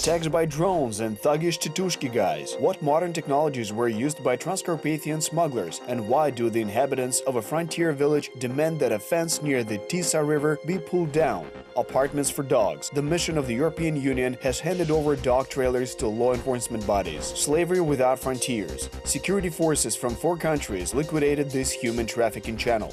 Attacks by drones and thuggish Titushka guys. What modern technologies were used by Transcarpathian smugglers, and why do the inhabitants of a frontier village demand that a fence near the Tisa River be pulled down? Apartments for dogs. The mission of the European Union has handed over dog trailers to law enforcement bodies. Slavery without frontiers. Security forces from 4 countries liquidated this human trafficking channel.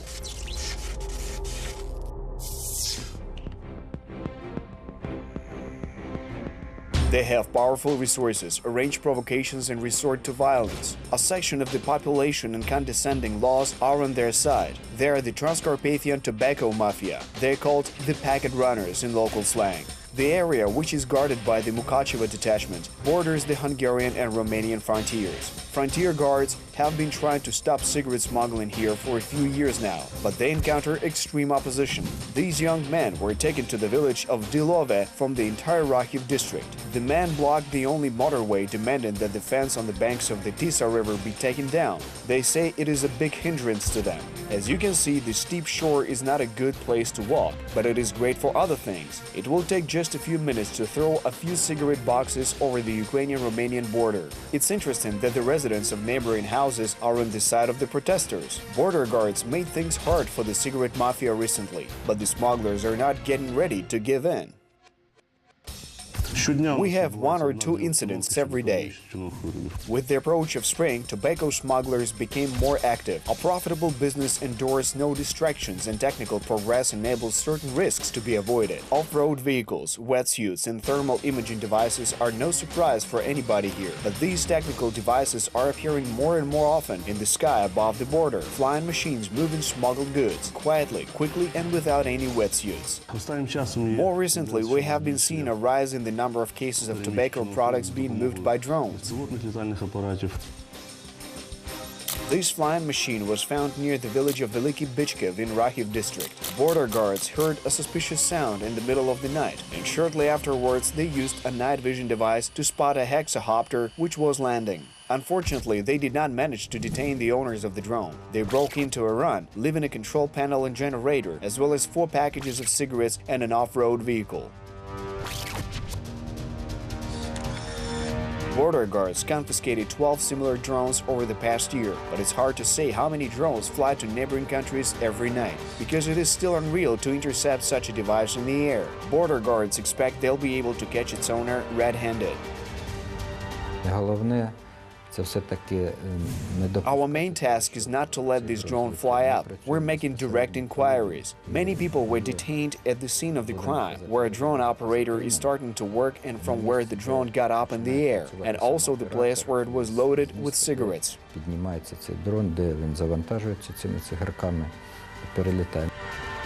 They have powerful resources, arrange provocations and resort to violence. A section of the population and condescending laws are on their side. They are the Transcarpathian tobacco mafia. They are called the packet runners in local slang. The area, which is guarded by the Mukachevo detachment, borders the Hungarian and Romanian frontiers. Frontier guards have been trying to stop cigarette smuggling here for a few years now, but they encounter extreme opposition. These young men were taken to the village of Dilove from the entire Rahiv district. The men blocked the only motorway, demanding that the fence on the banks of the Tisa River be taken down. They say it is a big hindrance to them. As you can see, the steep shore is not a good place to walk, but it is great for other things. It will take just a few minutes to throw a few cigarette boxes over the Ukrainian-Romanian border. It's interesting that the residents of neighboring houses are on the side of the protesters. Border guards made things hard for the cigarette mafia recently, but the smugglers are not getting ready to give in. We have 1 or 2 incidents every day. With the approach of spring, tobacco smugglers became more active. A profitable business endures no distractions, and technical progress enables certain risks to be avoided. Off-road vehicles, wetsuits and thermal imaging devices are no surprise for anybody here, but these technical devices are appearing more and more often in the sky above the border. Flying machines moving smuggled goods quietly, quickly and without any wetsuits. More recently, we have been seeing a rise in the number of cases of tobacco products being moved by drones. This flying machine was found near the village of Veliki Bichkev in Rahiv district. Border guards heard a suspicious sound in the middle of the night, and shortly afterwards they used a night vision device to spot a hexahopter which was landing. Unfortunately, they did not manage to detain the owners of the drone. They broke into a run, leaving a control panel and generator, as well as 4 packages of cigarettes and an off-road vehicle. Border guards confiscated 12 similar drones over the past year, but it's hard to say how many drones fly to neighboring countries every night, because it is still unreal to intercept such a device in the air. Border guards expect they'll be able to catch its owner red-handed. Our main task is not to let this drone fly up. We're making direct inquiries. Many people were detained at the scene of the crime, where a drone operator is starting to work and from where the drone got up in the air, and also the place where it was loaded with cigarettes.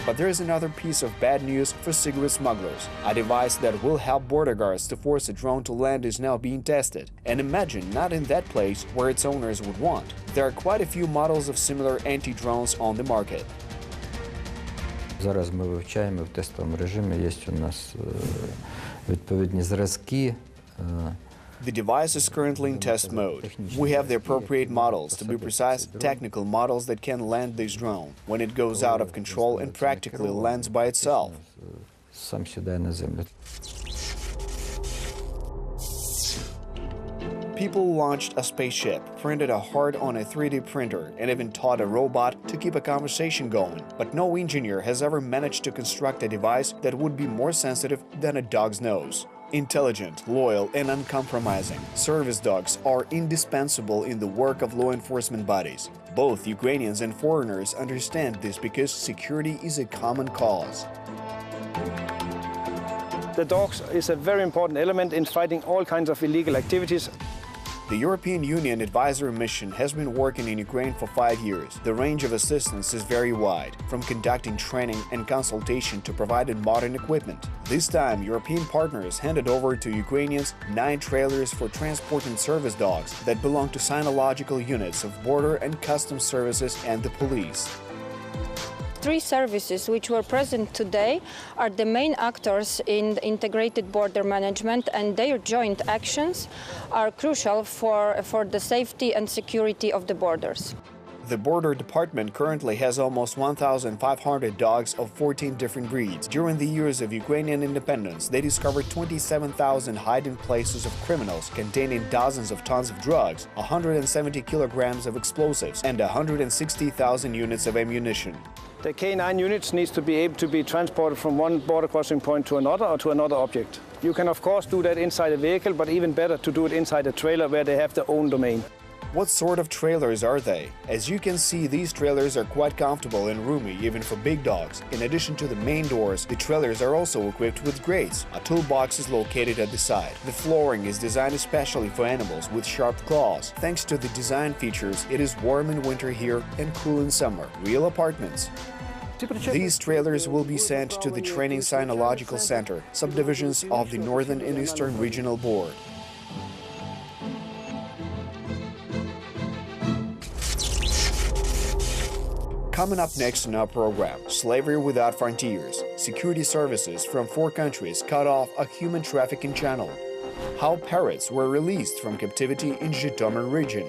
But there is another piece of bad news for cigarette smugglers. A device that will help border guards to force a drone to land is now being tested. And imagine, not in that place where its owners would want. There are quite a few models of similar anti-drones on the market. Зараз ми вивчаємо в тестовому режимі, є у нас відповідні зразки. The device is currently in test mode. We have the appropriate models, to be precise, technical models that can land this drone when it goes out of control and practically lands by itself. Сам сідає на землю. People launched a spaceship, printed a heart on a 3D printer, and even taught a robot to keep a conversation going. But no engineer has ever managed to construct a device that would be more sensitive than a dog's nose. Intelligent, loyal, and uncompromising, service dogs are indispensable in the work of law enforcement bodies. Both Ukrainians and foreigners understand this because security is a common cause. The dogs is a very important element in fighting all kinds of illegal activities. The European Union Advisory Mission has been working in Ukraine for 5 years. The range of assistance is very wide, from conducting training and consultation to providing modern equipment. This time, European partners handed over to Ukrainians 9 trailers for transporting service dogs that belong to sinological units of border and customs services and the police. 3 services which were present today are the main actors in the integrated border management, and their joint actions are crucial for the safety and security of the borders. The border department currently has almost 1,500 dogs of 14 different breeds. During the years of Ukrainian independence, they discovered 27,000 hiding places of criminals containing dozens of tons of drugs, 170 kilograms of explosives, and 160,000 units of ammunition. The K9 units needs to be able to be transported from one border crossing point to another or to another object. You can of course do that inside a vehicle, but even better to do it inside a trailer where they have their own domain. What sort of trailers are they? As you can see, these trailers are quite comfortable and roomy even for big dogs. In addition to the main doors, the trailers are also equipped with grates. A toolbox is located at the side. The flooring is designed especially for animals with sharp claws. Thanks to the design features, it is warm in winter here and cool in summer. Real apartments. These trailers will be sent to the Training Cynological Center, subdivisions of the Northern and Eastern Regional Board. Coming up next in our program, slavery without frontiers. Security services from 4 countries cut off a human trafficking channel. How parrots were released from captivity in Zhytomyr region.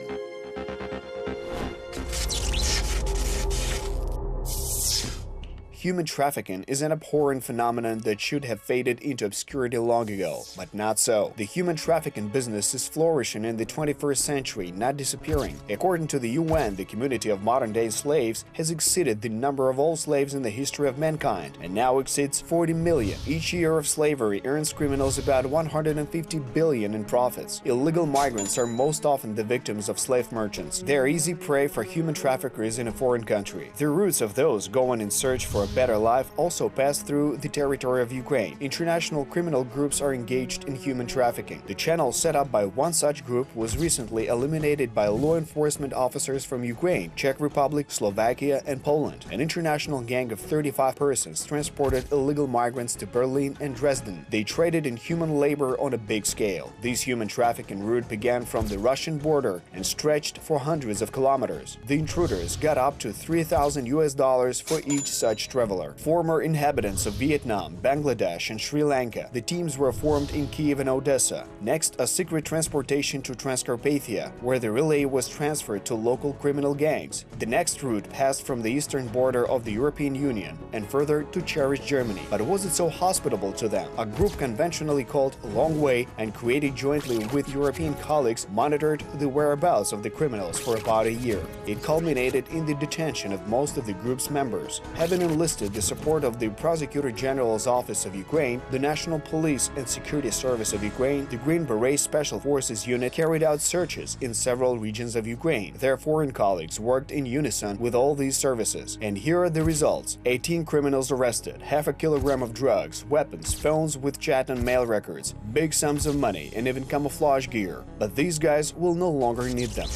Human trafficking is an abhorrent phenomenon that should have faded into obscurity long ago, but not so. The human trafficking business is flourishing in the 21st century, not disappearing. According to the UN, the community of modern-day slaves has exceeded the number of all slaves in the history of mankind, and now exceeds 40 million. Each year of slavery earns criminals about 150 billion in profits. Illegal migrants are most often the victims of slave merchants. They are easy prey for human traffickers in a foreign country. The routes of those going in search for a better life also pass through the territory of Ukraine. International criminal groups are engaged in human trafficking. The channel set up by one such group was recently eliminated by law enforcement officers from Ukraine, Czech Republic, Slovakia, and Poland. An international gang of 35 persons transported illegal migrants to Berlin and Dresden. They traded in human labor on a big scale. This human trafficking route began from the Russian border and stretched for hundreds of kilometers. The intruders got up to $3,000 for each such traveler. Former inhabitants of Vietnam, Bangladesh, and Sri Lanka, the teams were formed in Kiev and Odessa. Next, a secret transportation to Transcarpathia, where the relay was transferred to local criminal gangs. The next route passed from the eastern border of the European Union and further to cherished Germany. But was it so hospitable to them? A group conventionally called Long Way and created jointly with European colleagues monitored the whereabouts of the criminals for about a year. It culminated in the detention of most of the group's members. Having enlisted the support of the Prosecutor General's Office of Ukraine, the National Police and Security Service of Ukraine, the Green Beret Special Forces Unit carried out searches in several regions of Ukraine. Their foreign colleagues worked in unison with all these services. And here are the results. 18 criminals arrested, half a kilogram of drugs, weapons, phones with chat and mail records, big sums of money, and even camouflage gear. But these guys will no longer need them.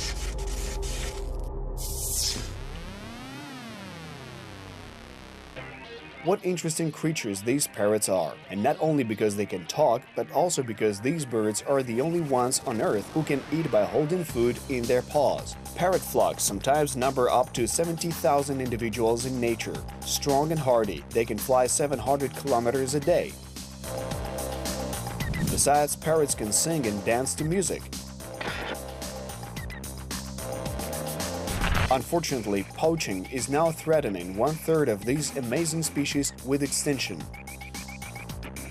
What interesting creatures these parrots are, and not only because they can talk, but also because these birds are the only ones on Earth who can eat by holding food in their paws. Parrot flocks sometimes number up to 70,000 individuals in nature. Strong and hardy, they can fly 700 kilometers a day. Besides, parrots can sing and dance to music. Unfortunately, poaching is now threatening 1/3 of these amazing species with extinction.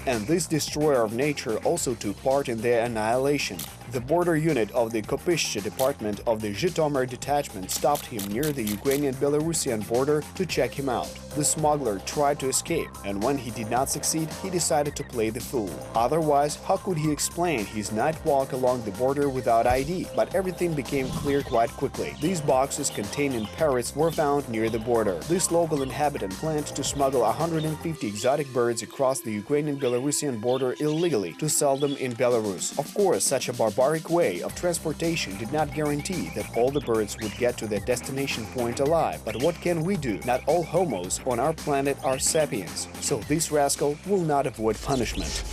And this destroyer of nature also took part in their annihilation. The border unit of the Kopishche department of the Zhytomyr detachment stopped him near the Ukrainian-Belarusian border to check him out. The smuggler tried to escape, and when he did not succeed, he decided to play the fool. Otherwise, how could he explain his night walk along the border without ID? But everything became clear quite quickly. These boxes containing parrots were found near the border. This local inhabitant planned to smuggle 150 exotic birds across the Ukrainian-Belarusian border illegally to sell them in Belarus. Of course, such a barbaric way of transportation did not guarantee that all the birds would get to their destination point alive. But what can we do? Not all homos on our planet are sapiens, so this rascal will not avoid punishment.